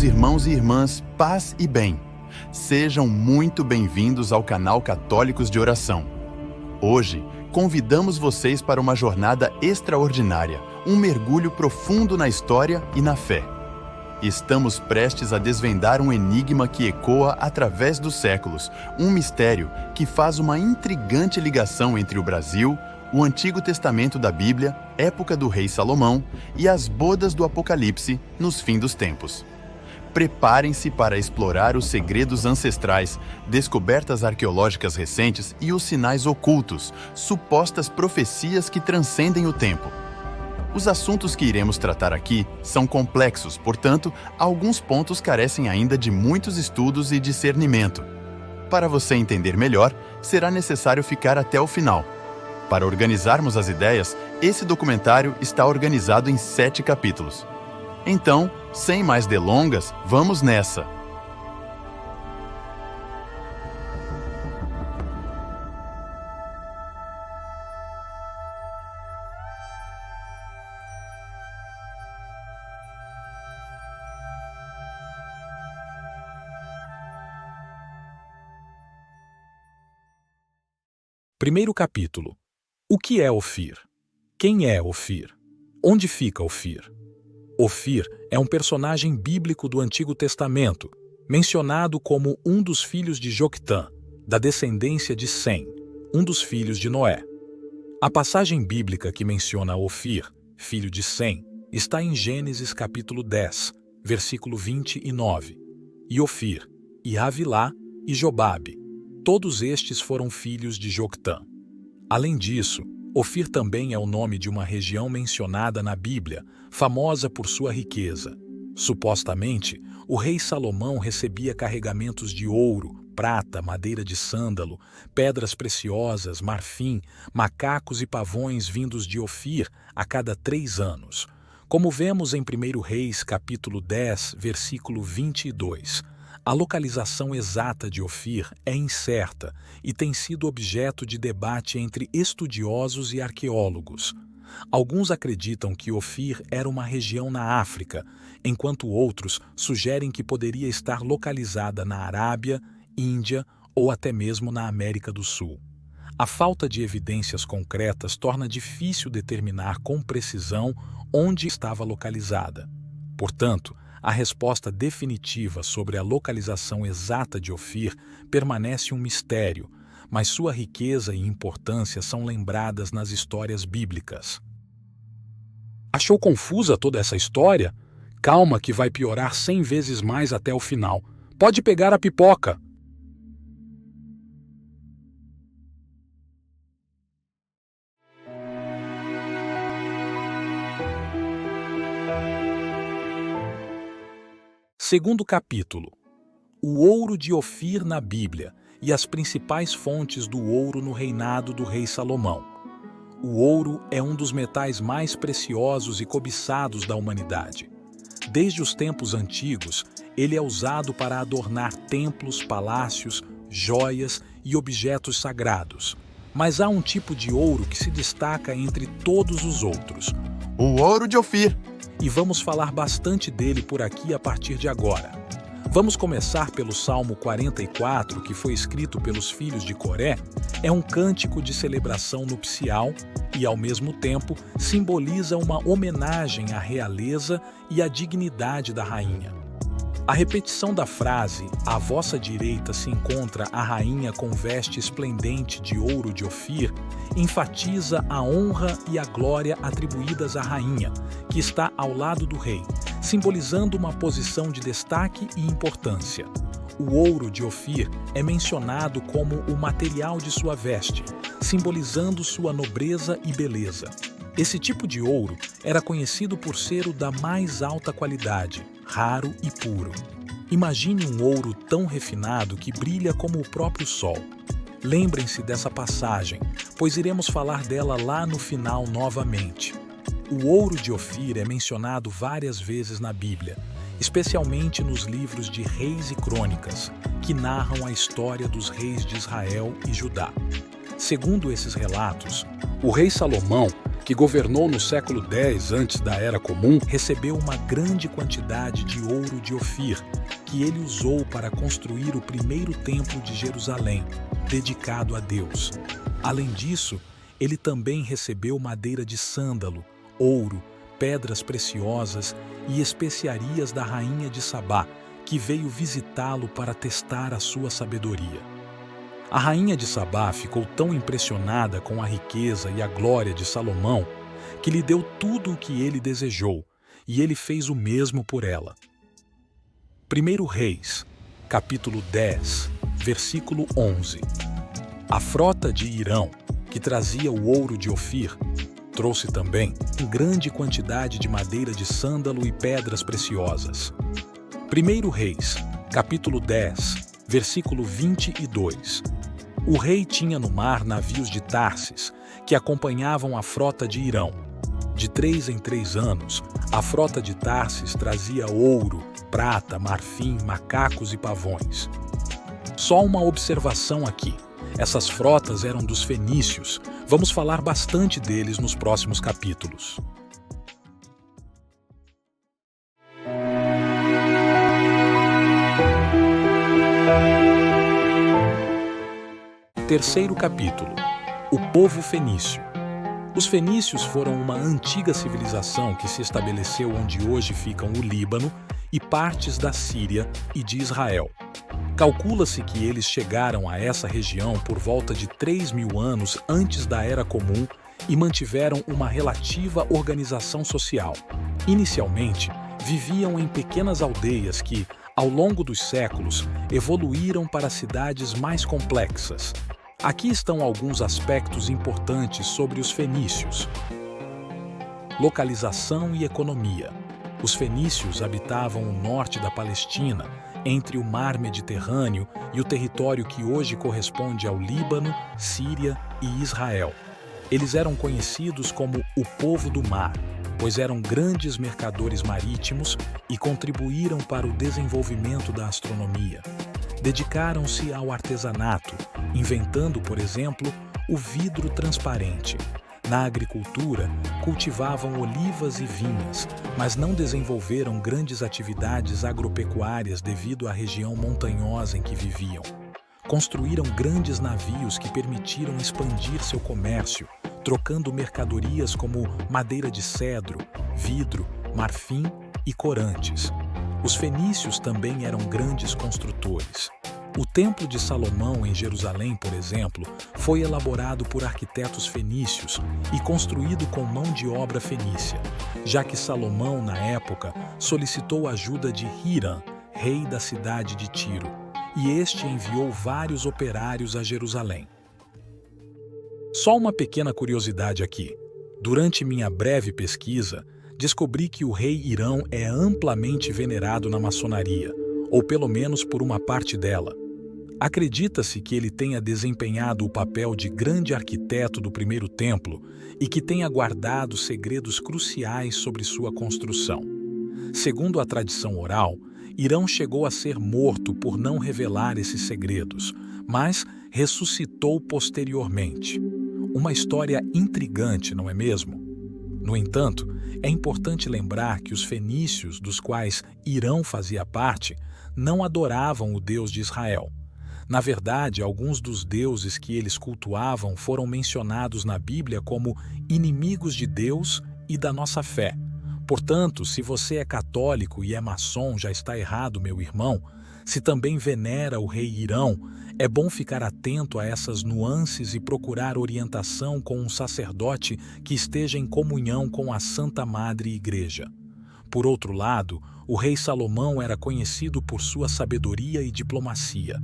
irmãos e irmãs, paz e bem. Sejam muito bem-vindos ao canal Católicos de Oração. Hoje, convidamos vocês para uma jornada extraordinária, um mergulho profundo na história e na fé. Estamos prestes a desvendar um enigma que ecoa através dos séculos, um mistério que faz uma intrigante ligação entre o Brasil, o Antigo Testamento da Bíblia, época do rei Salomão, e as bodas do Apocalipse nos fins dos tempos. Preparem-se para explorar os segredos ancestrais, descobertas arqueológicas recentes e os sinais ocultos, supostas profecias que transcendem o tempo. Os assuntos que iremos tratar aqui são complexos, portanto, alguns pontos carecem ainda de muitos estudos e discernimento. Para você entender melhor, será necessário ficar até o final. Para organizarmos as ideias, esse documentário está organizado em 7 capítulos. Então, sem mais delongas, vamos nessa! Primeiro capítulo. O que é Ofir? Quem é Ofir? Onde fica Ofir? Ofir é um personagem bíblico do Antigo Testamento, mencionado como um dos filhos de Joctã, da descendência de Sem, um dos filhos de Noé. A passagem bíblica que menciona Ofir, filho de Sem, está em Gênesis capítulo 10, versículo 29. E Ofir, e Havilá, e Jobabe, todos estes foram filhos de Joctã. Além disso, Ofir também é o nome de uma região mencionada na Bíblia, famosa por sua riqueza. Supostamente, o rei Salomão recebia carregamentos de ouro, prata, madeira de sândalo, pedras preciosas, marfim, macacos e pavões vindos de Ofir a cada 3 anos. Como vemos em 1 Reis, capítulo 10, versículo 22. A localização exata de Ofir é incerta e tem sido objeto de debate entre estudiosos e arqueólogos. Alguns acreditam que Ofir era uma região na África, enquanto outros sugerem que poderia estar localizada na Arábia, Índia ou até mesmo na América do Sul. A falta de evidências concretas torna difícil determinar com precisão onde estava localizada. Portanto, a resposta definitiva sobre a localização exata de Ofir permanece um mistério, mas sua riqueza e importância são lembradas nas histórias bíblicas. Achou confusa toda essa história? Calma que vai piorar 100 vezes mais até o final. Pode pegar a pipoca! Segundo capítulo. O ouro de Ofir na Bíblia e as principais fontes do ouro no reinado do rei Salomão. O ouro é um dos metais mais preciosos e cobiçados da humanidade. Desde os tempos antigos, ele é usado para adornar templos, palácios, joias e objetos sagrados. Mas há um tipo de ouro que se destaca entre todos os outros. O ouro de Ofir! E vamos falar bastante dele por aqui a partir de agora. Vamos começar pelo Salmo 44, que foi escrito pelos filhos de Coré. É um cântico de celebração nupcial e, ao mesmo tempo, simboliza uma homenagem à realeza e à dignidade da rainha. A repetição da frase, à vossa direita se encontra a rainha com veste esplendente de ouro de Ofir, enfatiza a honra e a glória atribuídas à rainha, que está ao lado do rei, simbolizando uma posição de destaque e importância. O ouro de Ofir é mencionado como o material de sua veste, simbolizando sua nobreza e beleza. Esse tipo de ouro era conhecido por ser o da mais alta qualidade, raro e puro. Imagine um ouro tão refinado que brilha como o próprio sol. Lembrem-se dessa passagem, pois iremos falar dela lá no final novamente. O ouro de Ofir é mencionado várias vezes na Bíblia, especialmente nos livros de Reis e Crônicas, que narram a história dos reis de Israel e Judá. Segundo esses relatos, o rei Salomão que governou no século X antes da Era Comum, recebeu uma grande quantidade de ouro de Ofir, que ele usou para construir o primeiro templo de Jerusalém, dedicado a Deus. Além disso, ele também recebeu madeira de sândalo, ouro, pedras preciosas e especiarias da rainha de Sabá, que veio visitá-lo para testar a sua sabedoria. A rainha de Sabá ficou tão impressionada com a riqueza e a glória de Salomão que lhe deu tudo o que ele desejou, e ele fez o mesmo por ela. 1 Reis, capítulo 10, versículo 11. A frota de Hirão, que trazia o ouro de Ofir, trouxe também grande quantidade de madeira de sândalo e pedras preciosas. 1 Reis, capítulo 10, versículo 22. O rei tinha no mar navios de Tarsis, que acompanhavam a frota de Hirão. De 3 em 3 anos, a frota de Tarsis trazia ouro, prata, marfim, macacos e pavões. Só uma observação aqui. Essas frotas eram dos fenícios. Vamos falar bastante deles nos próximos capítulos. Terceiro capítulo. O povo fenício. Os fenícios foram uma antiga civilização que se estabeleceu onde hoje ficam o Líbano e partes da Síria e de Israel. Calcula-se que eles chegaram a essa região por volta de 3.000 anos antes da Era Comum e mantiveram uma relativa organização social. Inicialmente, viviam em pequenas aldeias que, ao longo dos séculos, evoluíram para cidades mais complexas. Aqui estão alguns aspectos importantes sobre os fenícios. Localização e economia. Os fenícios habitavam o norte da Palestina, entre o mar Mediterrâneo e o território que hoje corresponde ao Líbano, Síria e Israel. Eles eram conhecidos como o povo do mar, pois eram grandes mercadores marítimos e contribuíram para o desenvolvimento da astronomia. Dedicaram-se ao artesanato, inventando, por exemplo, o vidro transparente. Na agricultura, cultivavam olivas e vinhas, mas não desenvolveram grandes atividades agropecuárias devido à região montanhosa em que viviam. Construíram grandes navios que permitiram expandir seu comércio, trocando mercadorias como madeira de cedro, vidro, marfim e corantes. Os fenícios também eram grandes construtores. O Templo de Salomão em Jerusalém, por exemplo, foi elaborado por arquitetos fenícios e construído com mão de obra fenícia, já que Salomão, na época, solicitou a ajuda de Hiram, rei da cidade de Tiro, e este enviou vários operários a Jerusalém. Só uma pequena curiosidade aqui. Durante minha breve pesquisa, descobri que o rei Hirão é amplamente venerado na maçonaria, ou pelo menos por uma parte dela. Acredita-se que ele tenha desempenhado o papel de grande arquiteto do primeiro templo e que tenha guardado segredos cruciais sobre sua construção. Segundo a tradição oral, Hirão chegou a ser morto por não revelar esses segredos, mas ressuscitou posteriormente. Uma história intrigante, não é mesmo? No entanto, é importante lembrar que os fenícios, dos quais Hirão fazia parte, não adoravam o Deus de Israel. Na verdade, alguns dos deuses que eles cultuavam foram mencionados na Bíblia como inimigos de Deus e da nossa fé. Portanto, se você é católico e é maçom, já está errado, meu irmão. Se também venera o rei Hirão, é bom ficar atento a essas nuances e procurar orientação com um sacerdote que esteja em comunhão com a Santa Madre Igreja. Por outro lado, o rei Salomão era conhecido por sua sabedoria e diplomacia.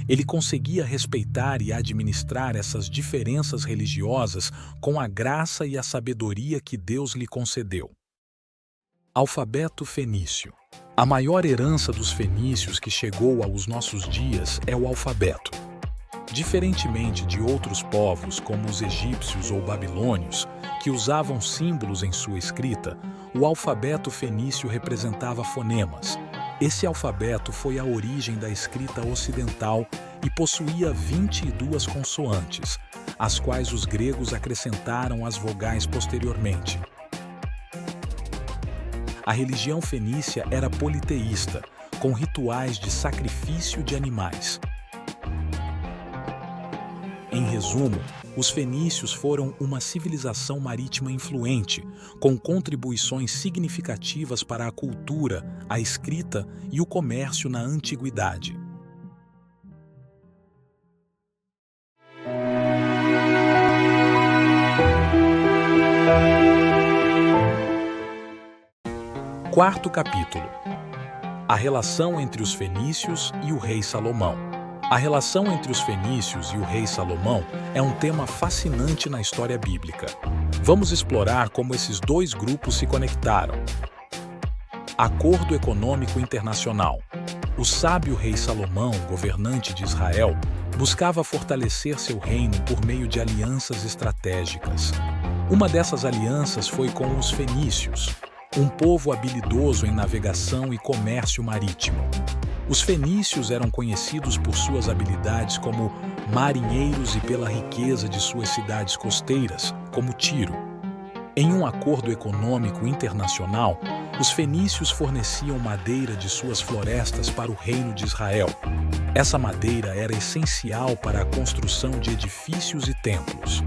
Ele conseguia respeitar e administrar essas diferenças religiosas com a graça e a sabedoria que Deus lhe concedeu. Alfabeto fenício. A maior herança dos fenícios que chegou aos nossos dias é o alfabeto. Diferentemente de outros povos, como os egípcios ou babilônios, que usavam símbolos em sua escrita, o alfabeto fenício representava fonemas. Esse alfabeto foi a origem da escrita ocidental e possuía 22 consoantes. às quais os gregos acrescentaram as vogais posteriormente. A religião fenícia era politeísta, com rituais de sacrifício de animais. Em resumo, os fenícios foram uma civilização marítima influente, com contribuições significativas para a cultura, a escrita e o comércio na antiguidade. Quarto capítulo: a relação entre os fenícios e o rei Salomão. A relação entre os fenícios e o rei Salomão é um tema fascinante na história bíblica. Vamos explorar como esses dois grupos se conectaram. Acordo Econômico Internacional. O sábio rei Salomão, governante de Israel, buscava fortalecer seu reino por meio de alianças estratégicas. Uma dessas alianças foi com os fenícios, um povo habilidoso em navegação e comércio marítimo. Os fenícios eram conhecidos por suas habilidades como marinheiros e pela riqueza de suas cidades costeiras, como Tiro. Em um acordo econômico internacional, os fenícios forneciam madeira de suas florestas para o reino de Israel. Essa madeira era essencial para a construção de edifícios e templos.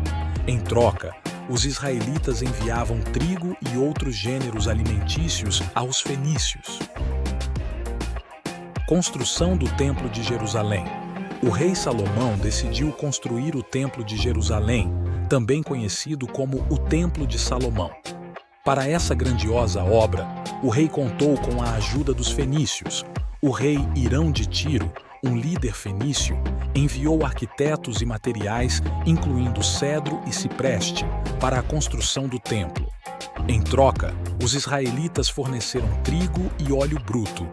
Em troca, os israelitas enviavam trigo e outros gêneros alimentícios aos fenícios. Construção do Templo de Jerusalém. O rei Salomão decidiu construir o Templo de Jerusalém, também conhecido como o Templo de Salomão. Para essa grandiosa obra, o rei contou com a ajuda dos fenícios. O rei Hirão de Tiro, um líder fenício, enviou arquitetos e materiais, incluindo cedro e cipreste, para a construção do templo. Em troca, os israelitas forneceram trigo e óleo bruto.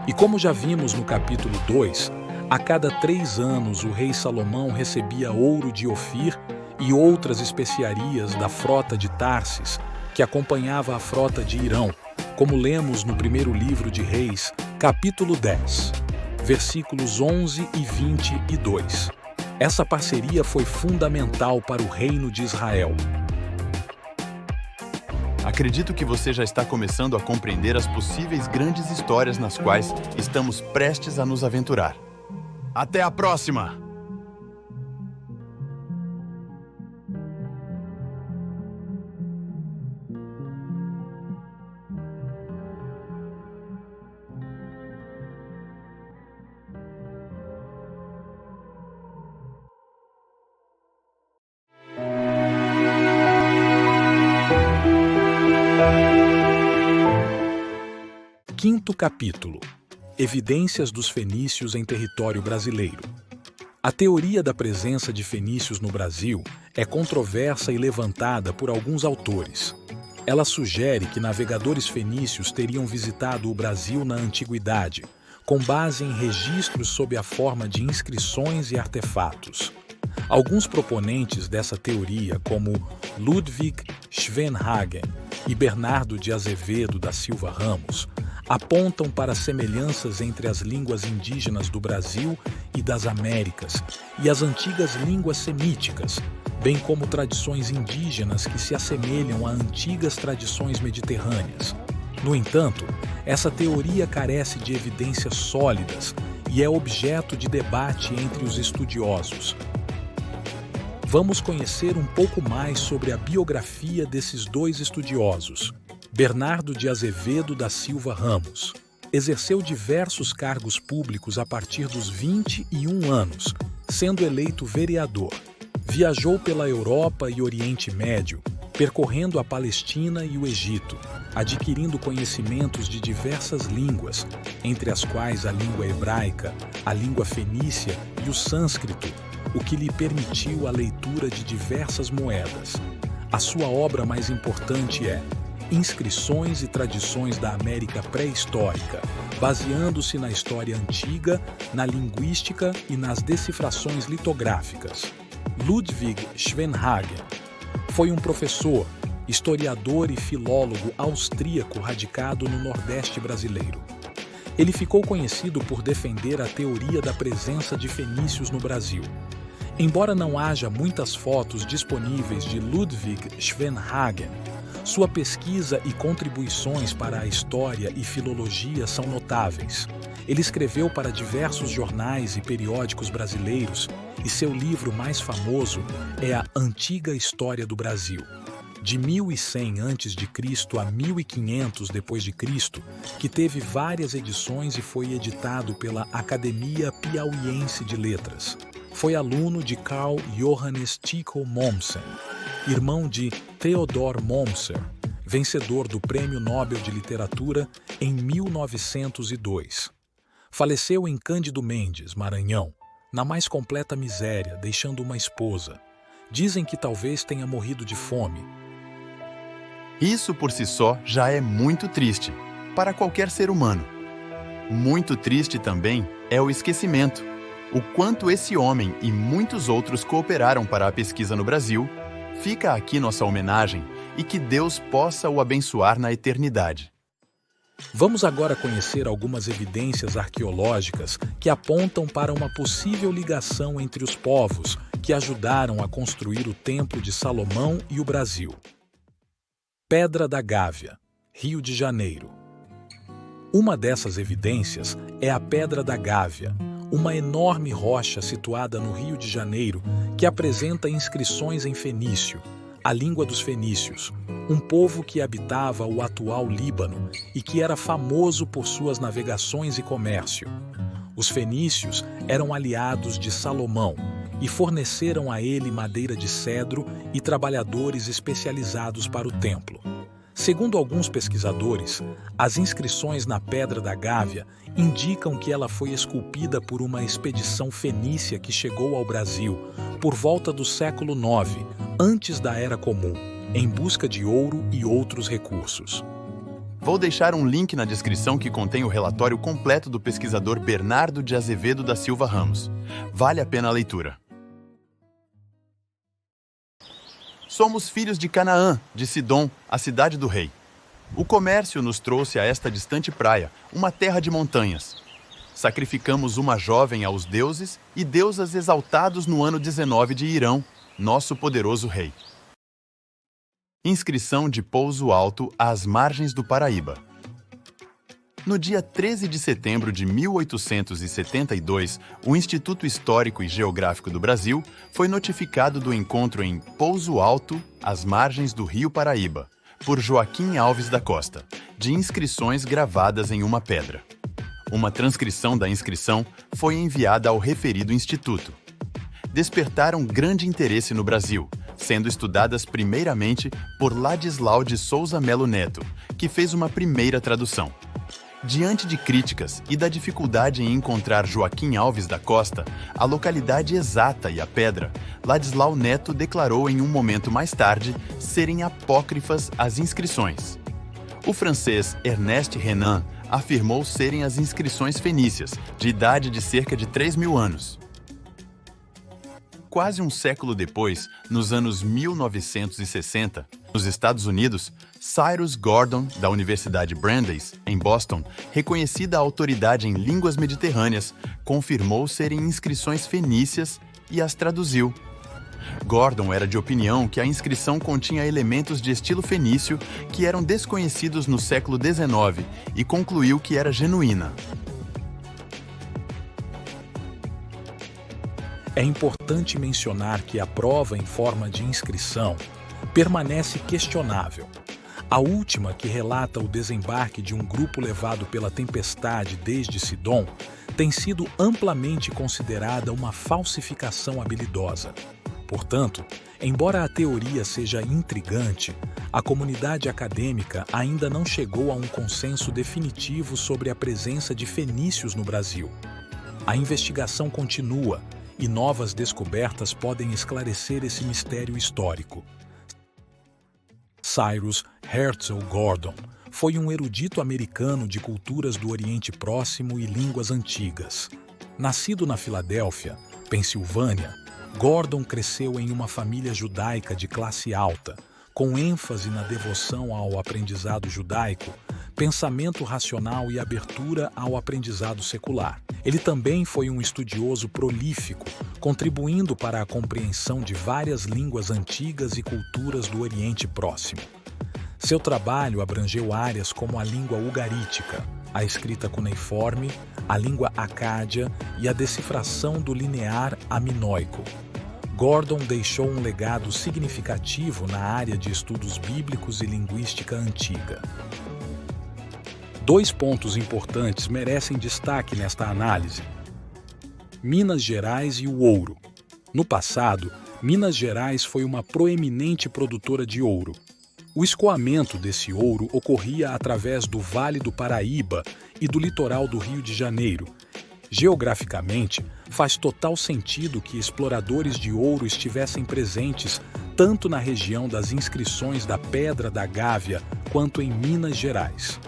E como já vimos no capítulo 2, a cada 3 anos o rei Salomão recebia ouro de Ofir e outras especiarias da frota de Tarsis, que acompanhava a frota de Hirão, como lemos no primeiro livro de Reis, capítulo 10, versículos 11 e 22. Essa parceria foi fundamental para o reino de Israel. Acredito que você já está começando a compreender as possíveis grandes histórias nas quais estamos prestes a nos aventurar. Até a próxima! Quinto capítulo: evidências dos fenícios em território brasileiro. A teoria da presença de fenícios no Brasil é controversa e levantada por alguns autores. Ela sugere que navegadores fenícios teriam visitado o Brasil na antiguidade, com base em registros sob a forma de inscrições e artefatos. Alguns proponentes dessa teoria, como Ludwig Schwenhagen e Bernardo de Azevedo da Silva Ramos, apontam para semelhanças entre as línguas indígenas do Brasil e das Américas e as antigas línguas semíticas, bem como tradições indígenas que se assemelham a antigas tradições mediterrâneas. No entanto, essa teoria carece de evidências sólidas e é objeto de debate entre os estudiosos. Vamos conhecer um pouco mais sobre a biografia desses dois estudiosos. Bernardo de Azevedo da Silva Ramos exerceu diversos cargos públicos a partir dos 21 anos, sendo eleito vereador. Viajou pela Europa e Oriente Médio, percorrendo a Palestina e o Egito, adquirindo conhecimentos de diversas línguas, entre as quais a língua hebraica, a língua fenícia e o sânscrito, o que lhe permitiu a leitura de diversas moedas. A sua obra mais importante é Inscrições e Tradições da América Pré-Histórica, baseando-se na história antiga, na linguística e nas decifrações litográficas. Ludwig Schwenhagen foi um professor, historiador e filólogo austríaco radicado no Nordeste brasileiro. Ele ficou conhecido por defender a teoria da presença de fenícios no Brasil. Embora não haja muitas fotos disponíveis de Ludwig Schwenhagen, sua pesquisa e contribuições para a história e filologia são notáveis. Ele escreveu para diversos jornais e periódicos brasileiros e seu livro mais famoso é A Antiga História do Brasil, de 1100 a 1500 d.C., que teve várias edições e foi editado pela Academia Piauiense de Letras. Foi aluno de Carl Johannes Tycho Mommsen, irmão de Theodor Mommsen, vencedor do Prêmio Nobel de Literatura em 1902. Faleceu em Cândido Mendes, Maranhão, na mais completa miséria, deixando uma esposa. Dizem que talvez tenha morrido de fome. Isso por si só já é muito triste, para qualquer ser humano. Muito triste também é o esquecimento. O quanto esse homem e muitos outros cooperaram para a pesquisa no Brasil, fica aqui nossa homenagem e que Deus possa o abençoar na eternidade. Vamos agora conhecer algumas evidências arqueológicas que apontam para uma possível ligação entre os povos que ajudaram a construir o Templo de Salomão e o Brasil. Pedra da Gávea, Rio de Janeiro. Uma dessas evidências é a Pedra da Gávea, uma enorme rocha situada no Rio de Janeiro que apresenta inscrições em fenício, a língua dos fenícios, um povo que habitava o atual Líbano e que era famoso por suas navegações e comércio. Os fenícios eram aliados de Salomão e forneceram a ele madeira de cedro e trabalhadores especializados para o templo. Segundo alguns pesquisadores, as inscrições na Pedra da Gávea indicam que ela foi esculpida por uma expedição fenícia que chegou ao Brasil por volta do século IX, antes da Era Comum, em busca de ouro e outros recursos. Vou deixar um link na descrição que contém o relatório completo do pesquisador Bernardo de Azevedo da Silva Ramos. Vale a pena a leitura. Somos filhos de Canaã, de Sidom, a cidade do rei. O comércio nos trouxe a esta distante praia, uma terra de montanhas. Sacrificamos uma jovem aos deuses e deusas exaltados no ano 19 de Irão, nosso poderoso rei. Inscrição de Pouso Alto às margens do Paraíba. No dia 13 de setembro de 1872, o Instituto Histórico e Geográfico do Brasil foi notificado do encontro em Pouso Alto, às margens do Rio Paraíba, por Joaquim Alves da Costa, de inscrições gravadas em uma pedra. Uma transcrição da inscrição foi enviada ao referido instituto. Despertaram grande interesse no Brasil, sendo estudadas primeiramente por Ladislau de Souza Melo Neto, que fez uma primeira tradução. Diante de críticas e da dificuldade em encontrar Joaquim Alves da Costa, a localidade exata e a pedra, Ladislau Neto declarou em um momento mais tarde serem apócrifas as inscrições. O francês Ernest Renan afirmou serem as inscrições fenícias, de idade de cerca de 3.000 anos. Quase um século depois, nos anos 1960, nos Estados Unidos, Cyrus Gordon, da Universidade Brandeis, em Boston, reconhecida autoridade em línguas mediterrâneas, confirmou serem inscrições fenícias e as traduziu. Gordon era de opinião que a inscrição continha elementos de estilo fenício que eram desconhecidos no século XIX e concluiu que era genuína. É importante mencionar que a prova em forma de inscrição permanece questionável. A última, que relata o desembarque de um grupo levado pela tempestade desde Sidom, tem sido amplamente considerada uma falsificação habilidosa. Portanto, embora a teoria seja intrigante, a comunidade acadêmica ainda não chegou a um consenso definitivo sobre a presença de fenícios no Brasil. A investigação continua e novas descobertas podem esclarecer esse mistério histórico. Cyrus Herzl Gordon foi um erudito americano de culturas do Oriente Próximo e línguas antigas. Nascido na Filadélfia, Pensilvânia, Gordon cresceu em uma família judaica de classe alta, com ênfase na devoção ao aprendizado judaico, pensamento racional e abertura ao aprendizado secular. Ele também foi um estudioso prolífico, contribuindo para a compreensão de várias línguas antigas e culturas do Oriente Próximo. Seu trabalho abrangeu áreas como a língua ugarítica, a escrita cuneiforme, a língua acádia e a decifração do linear aminoico. Gordon deixou um legado significativo na área de estudos bíblicos e linguística antiga. Dois pontos importantes merecem destaque nesta análise: Minas Gerais e o ouro. No passado, Minas Gerais foi uma proeminente produtora de ouro. O escoamento desse ouro ocorria através do Vale do Paraíba e do litoral do Rio de Janeiro. Geograficamente, faz total sentido que exploradores de ouro estivessem presentes tanto na região das inscrições da Pedra da Gávea quanto em Minas Gerais.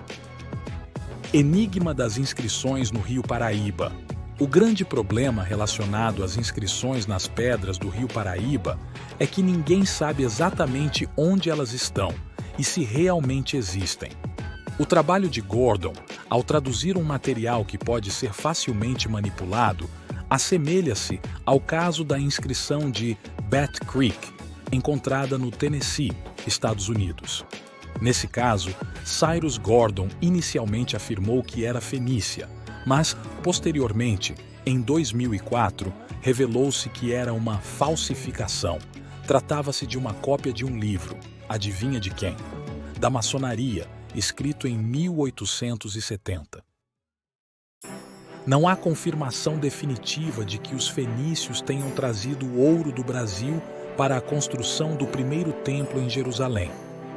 Enigma das inscrições no Rio Paraíba. O grande problema relacionado às inscrições nas pedras do Rio Paraíba é que ninguém sabe exatamente onde elas estão e se realmente existem. O trabalho de Gordon, ao traduzir um material que pode ser facilmente manipulado, assemelha-se ao caso da inscrição de Bat Creek, encontrada no Tennessee, Estados Unidos. Nesse caso, Cyrus Gordon inicialmente afirmou que era fenícia, mas, posteriormente, em 2004, revelou-se que era uma falsificação. Tratava-se de uma cópia de um livro, adivinha de quem? Da maçonaria, escrito em 1870. Não há confirmação definitiva de que os fenícios tenham trazido o ouro do Brasil para a construção do primeiro templo em Jerusalém.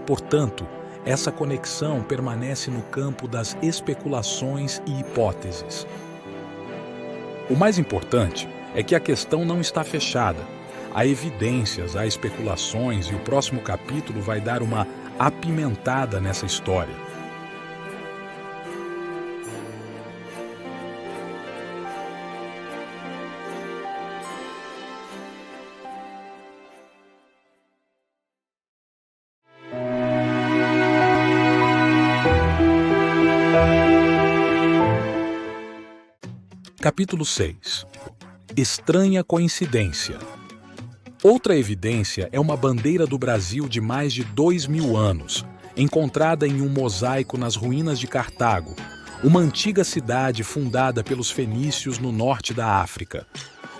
Portanto, essa conexão permanece no campo das especulações e hipóteses. O mais importante é que a questão não está fechada. Há evidências, há especulações e o próximo capítulo vai dar uma apimentada nessa história. Capítulo 6. Estranha coincidência. Outra evidência é uma bandeira do Brasil de mais de 2.000 anos, encontrada em um mosaico nas ruínas de Cartago, uma antiga cidade fundada pelos fenícios no norte da África.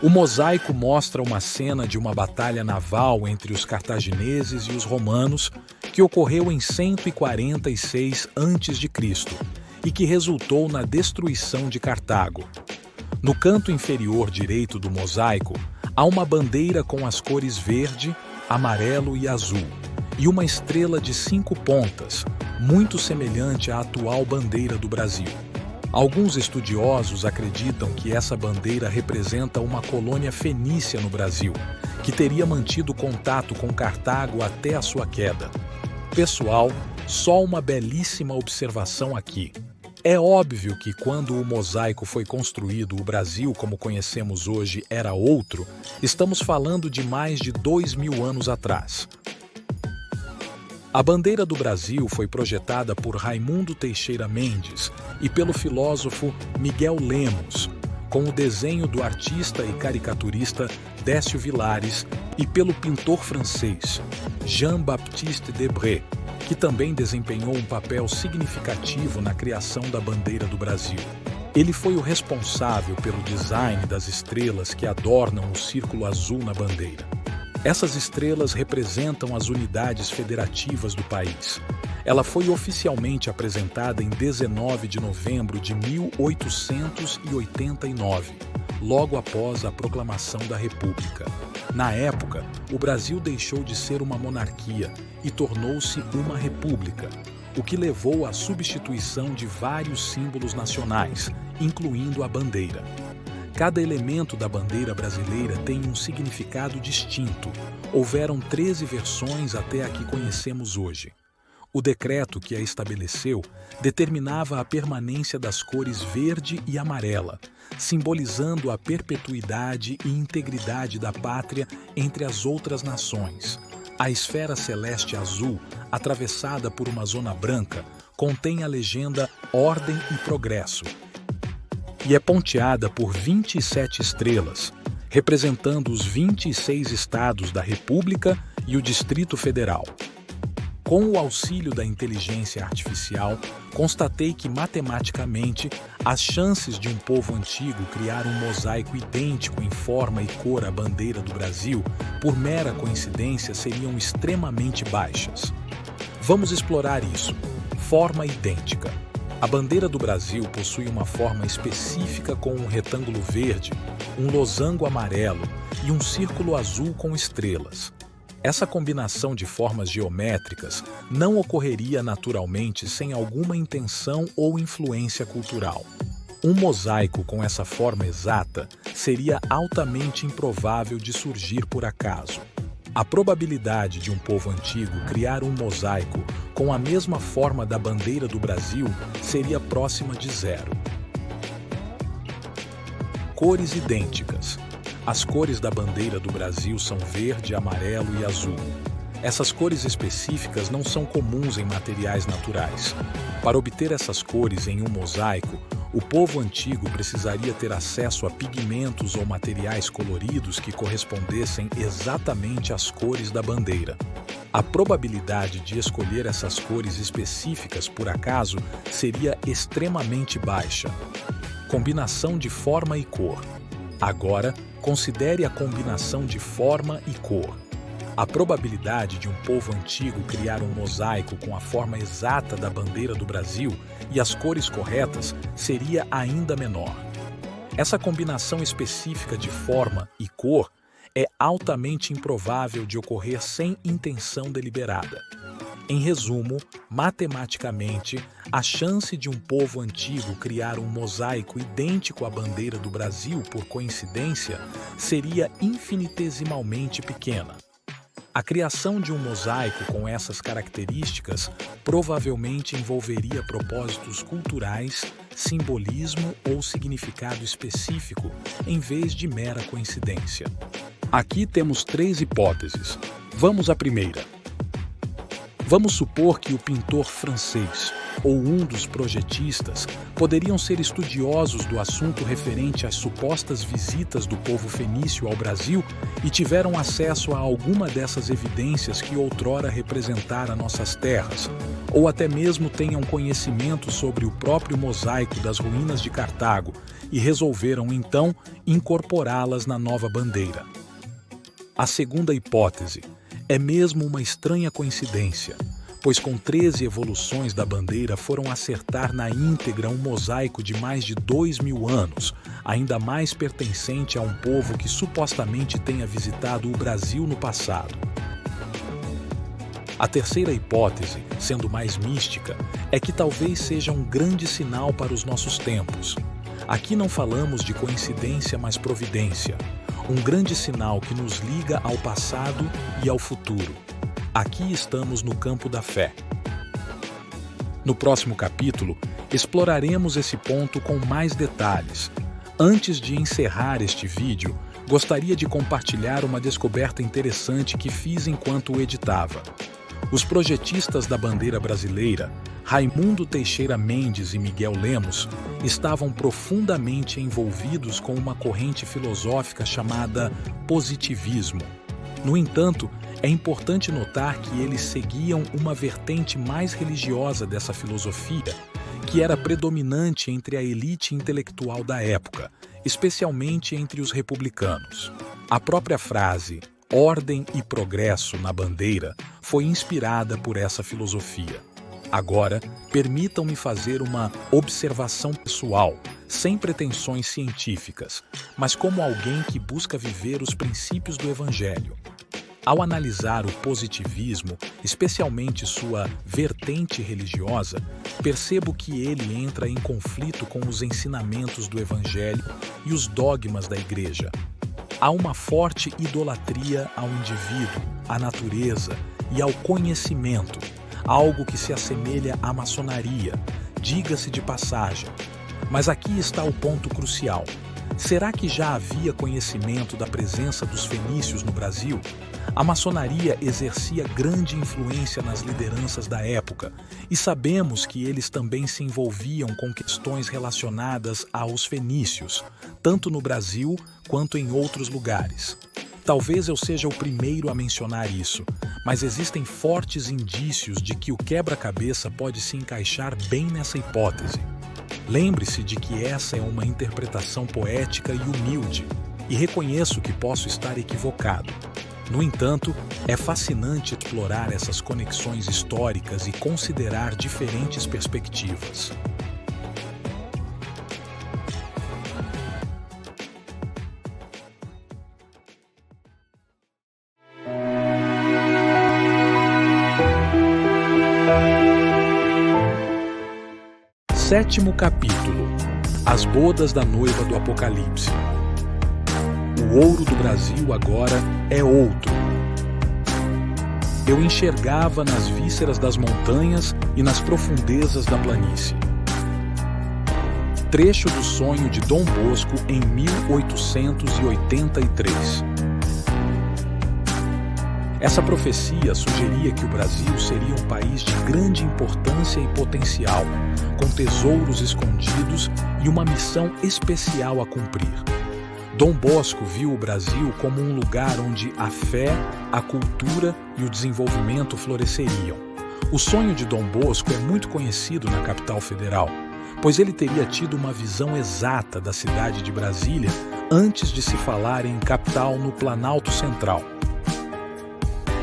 O mosaico mostra uma cena de uma batalha naval entre os cartagineses e os romanos que ocorreu em 146 a.C. e que resultou na destruição de Cartago. No canto inferior direito do mosaico, há uma bandeira com as cores verde, amarelo e azul, e uma estrela de 5 pontas, muito semelhante à atual bandeira do Brasil. Alguns estudiosos acreditam que essa bandeira representa uma colônia fenícia no Brasil, que teria mantido contato com Cartago até a sua queda. Pessoal, só uma belíssima observação aqui. É óbvio que quando o mosaico foi construído, o Brasil, como conhecemos hoje, era outro. Estamos falando de mais de 2.000 anos atrás. A bandeira do Brasil foi projetada por Raimundo Teixeira Mendes e pelo filósofo Miguel Lemos, com o desenho do artista e caricaturista Décio Vilares e pelo pintor francês Jean-Baptiste Debré, que também desempenhou um papel significativo na criação da bandeira do Brasil. Ele foi o responsável pelo design das estrelas que adornam o círculo azul na bandeira. Essas estrelas representam as unidades federativas do país. Ela foi oficialmente apresentada em 19 de novembro de 1889, logo após a proclamação da República. Na época, o Brasil deixou de ser uma monarquia e tornou-se uma república, o que levou à substituição de vários símbolos nacionais, incluindo a bandeira. Cada elemento da bandeira brasileira tem um significado distinto. Houveram 13 versões até a que conhecemos hoje. O decreto que a estabeleceu determinava a permanência das cores verde e amarela, simbolizando a perpetuidade e integridade da pátria entre as outras nações. A esfera celeste azul, atravessada por uma zona branca, contém a legenda Ordem e Progresso e é ponteada por 27 estrelas, representando os 26 estados da República e o Distrito Federal. Com o auxílio da inteligência artificial, constatei que matematicamente as chances de um povo antigo criar um mosaico idêntico em forma e cor à bandeira do Brasil, por mera coincidência, seriam extremamente baixas. Vamos explorar isso. Forma idêntica. A bandeira do Brasil possui uma forma específica com um retângulo verde, um losango amarelo e um círculo azul com estrelas. Essa combinação de formas geométricas não ocorreria naturalmente sem alguma intenção ou influência cultural. Um mosaico com essa forma exata seria altamente improvável de surgir por acaso. A probabilidade de um povo antigo criar um mosaico com a mesma forma da bandeira do Brasil seria próxima de zero. Cores idênticas. As cores da bandeira do Brasil são verde, amarelo e azul. Essas cores específicas não são comuns em materiais naturais. Para obter essas cores em um mosaico, o povo antigo precisaria ter acesso a pigmentos ou materiais coloridos que correspondessem exatamente às cores da bandeira. A probabilidade de escolher essas cores específicas por acaso seria extremamente baixa. Combinação de forma e cor. Agora, considere a combinação de forma e cor. A probabilidade de um povo antigo criar um mosaico com a forma exata da bandeira do Brasil e as cores corretas seria ainda menor. Essa combinação específica de forma e cor é altamente improvável de ocorrer sem intenção deliberada. Em resumo, matematicamente, a chance de um povo antigo criar um mosaico idêntico à bandeira do Brasil por coincidência seria infinitesimalmente pequena. A criação de um mosaico com essas características provavelmente envolveria propósitos culturais, simbolismo ou significado específico, em vez de mera coincidência. Aqui temos 3 hipóteses. Vamos à primeira. Vamos supor que o pintor francês ou um dos projetistas poderiam ser estudiosos do assunto referente às supostas visitas do povo fenício ao Brasil e tiveram acesso a alguma dessas evidências que outrora representaram nossas terras, ou até mesmo tenham conhecimento sobre o próprio mosaico das ruínas de Cartago e resolveram então incorporá-las na nova bandeira. A segunda hipótese é mesmo uma estranha coincidência, pois com 13 evoluções da bandeira foram acertar na íntegra um mosaico de mais de 2.000 anos, ainda mais pertencente a um povo que supostamente tenha visitado o Brasil no passado. A terceira hipótese, sendo mais mística, é que talvez seja um grande sinal para os nossos tempos. Aqui não falamos de coincidência, mas providência. Um grande sinal que nos liga ao passado e ao futuro. Aqui estamos no campo da fé. No próximo capítulo, exploraremos esse ponto com mais detalhes. Antes de encerrar este vídeo, gostaria de compartilhar uma descoberta interessante que fiz enquanto o editava. Os projetistas da bandeira brasileira, Raimundo Teixeira Mendes e Miguel Lemos, estavam profundamente envolvidos com uma corrente filosófica chamada positivismo. No entanto, é importante notar que eles seguiam uma vertente mais religiosa dessa filosofia, que era predominante entre a elite intelectual da época, especialmente entre os republicanos. A própria frase "ordem e progresso" na bandeira foi inspirada por essa filosofia. Agora, permitam-me fazer uma observação pessoal, sem pretensões científicas, mas como alguém que busca viver os princípios do Evangelho. Ao analisar o positivismo, especialmente sua vertente religiosa, percebo que ele entra em conflito com os ensinamentos do Evangelho e os dogmas da Igreja. Há uma forte idolatria ao indivíduo, à natureza e ao conhecimento, algo que se assemelha à maçonaria, diga-se de passagem. Mas aqui está o ponto crucial. Será que já havia conhecimento da presença dos fenícios no Brasil? A maçonaria exercia grande influência nas lideranças da época e sabemos que eles também se envolviam com questões relacionadas aos fenícios, tanto no Brasil quanto em outros lugares. Talvez eu seja o primeiro a mencionar isso, mas existem fortes indícios de que o quebra-cabeça pode se encaixar bem nessa hipótese. Lembre-se de que essa é uma interpretação poética e humilde, e reconheço que posso estar equivocado. No entanto, é fascinante explorar essas conexões históricas e considerar diferentes perspectivas. Sétimo capítulo: As bodas da noiva do Apocalipse. O ouro do Brasil agora é outro. Eu enxergava nas vísceras das montanhas e nas profundezas da planície. Trecho do sonho de Dom Bosco em 1883. Essa profecia sugeria que o Brasil seria um país de grande importância e potencial, com tesouros escondidos e uma missão especial a cumprir. Dom Bosco viu o Brasil como um lugar onde a fé, a cultura e o desenvolvimento floresceriam. O sonho de Dom Bosco é muito conhecido na capital federal, pois ele teria tido uma visão exata da cidade de Brasília antes de se falar em capital no Planalto Central.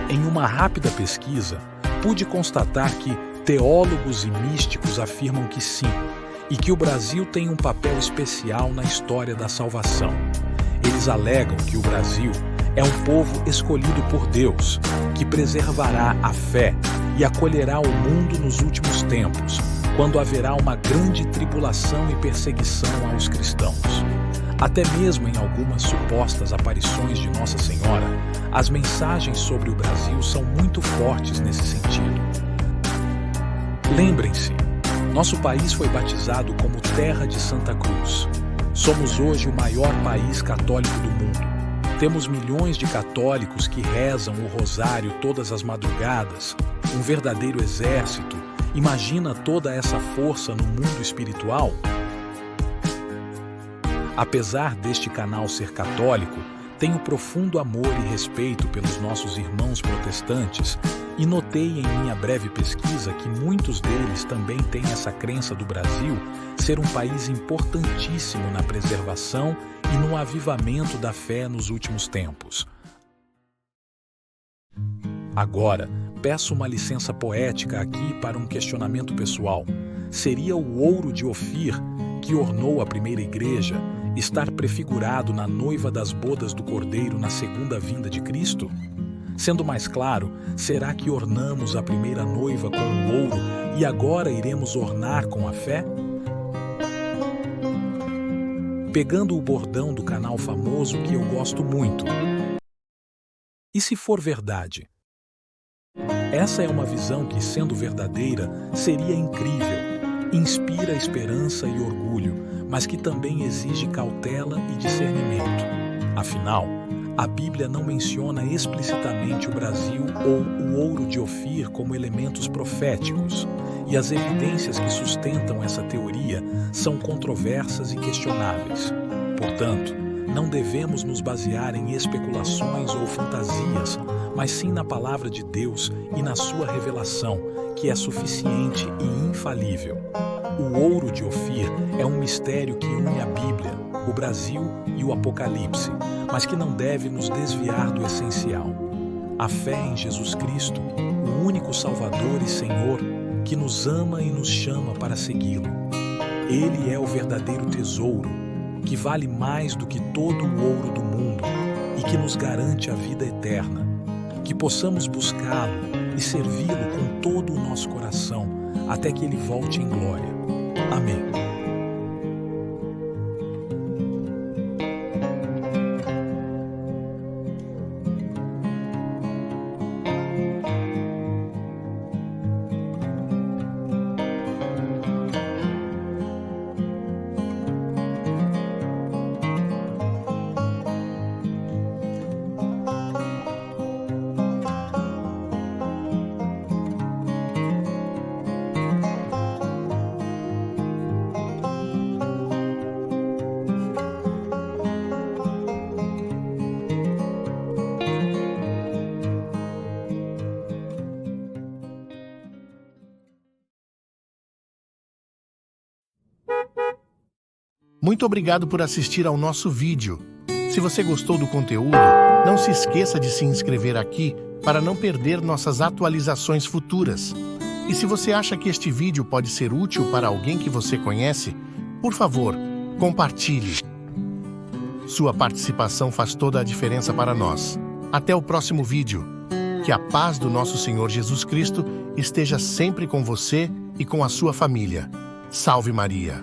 Em uma rápida pesquisa, pude constatar que teólogos e místicos afirmam que sim, e que o Brasil tem um papel especial na história da salvação. Eles alegam que o Brasil é um povo escolhido por Deus, que preservará a fé e acolherá o mundo nos últimos tempos, quando haverá uma grande tribulação e perseguição aos cristãos. Até mesmo em algumas supostas aparições de Nossa Senhora, as mensagens sobre o Brasil são muito fortes nesse sentido. Lembrem-se, nosso país foi batizado como Terra de Santa Cruz. Somos hoje o maior país católico do mundo. Temos milhões de católicos que rezam o rosário todas as madrugadas, um verdadeiro exército. Imagina toda essa força no mundo espiritual? Apesar deste canal ser católico, tenho profundo amor e respeito pelos nossos irmãos protestantes e notei em minha breve pesquisa que muitos deles também têm essa crença do Brasil ser um país importantíssimo na preservação e no avivamento da fé nos últimos tempos. Agora, peço uma licença poética aqui para um questionamento pessoal. Seria o ouro de Ofir, que ornou a primeira igreja, estar prefigurado na noiva das bodas do Cordeiro na segunda vinda de Cristo? Sendo mais claro, será que ornamos a primeira noiva com o ouro e agora iremos ornar com a fé? Pegando o bordão do canal famoso que eu gosto muito. E se for verdade? Essa é uma visão que, sendo verdadeira, seria incrível. Inspira esperança e orgulho, mas que também exige cautela e discernimento. Afinal, a Bíblia não menciona explicitamente o Brasil ou o ouro de Ofir como elementos proféticos, e as evidências que sustentam essa teoria são controversas e questionáveis. Portanto, não devemos nos basear em especulações ou fantasias, mas sim na palavra de Deus e na sua revelação, que é suficiente e infalível. O ouro de Ofir é um mistério que une a Bíblia, o Brasil e o Apocalipse, mas que não deve nos desviar do essencial. A fé em Jesus Cristo, o único Salvador e Senhor, que nos ama e nos chama para segui-lo. Ele é o verdadeiro tesouro, que vale mais do que todo o ouro do mundo e que nos garante a vida eterna. Que possamos buscá-lo e servi-lo com todo o nosso coração, até que ele volte em glória. Amém. Muito obrigado por assistir ao nosso vídeo. Se você gostou do conteúdo, não se esqueça de se inscrever aqui para não perder nossas atualizações futuras. E se você acha que este vídeo pode ser útil para alguém que você conhece, por favor, compartilhe. Sua participação faz toda a diferença para nós. Até o próximo vídeo. Que a paz do nosso Senhor Jesus Cristo esteja sempre com você e com a sua família. Salve Maria!